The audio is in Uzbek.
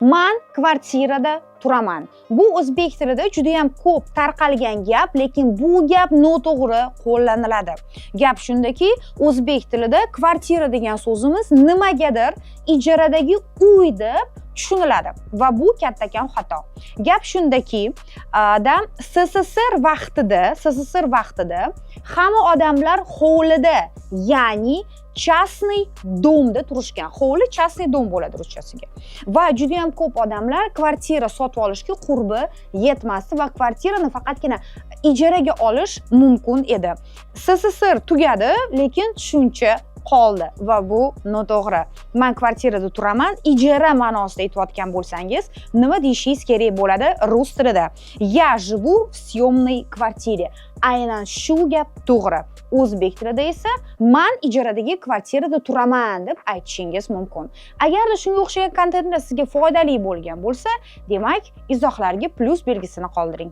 Man kvartirada turaman. Bu o'zbek tilida juda ham ko'p tarqalgan gap, lekin bu gap noto'g'ri qo'llaniladi. Gap shundaki, o'zbek tilida kvartira degan so'zimiz nimagadir ijaradagi uy deb tushuniladi va bu kattakon xato. Gap shundaki, SSSR vaqtida hamma odamlar hovlida, ya'ni частный domda turishgan. Hovli частный dom bo'ladi ruschasiga. Va juda ham ko'p odamlar kvartira sotib olishga qurbi yetmasdi va kvartirani faqatgina ijaraga olish mumkin edi. SSSR tugadi, lekin tushuncha qoldi va bu noto'g'ri. Men kvartirada turaman, ijara ma'nosida aytayotgan bo'lsangiz, nima deyishingiz kerak bo'ladi rus tilida? Я живу в съемной квартире. Aynan shu gap to'g'ri. O'zbek tilida esa men ijaradagi kvartirada turaman deb aytishingiz mumkin. Agarda shunga o'xshagan kontentlar sizga foydali bo'lgan bo'lsa, demak, izohlarga plus belgisini qoldiring.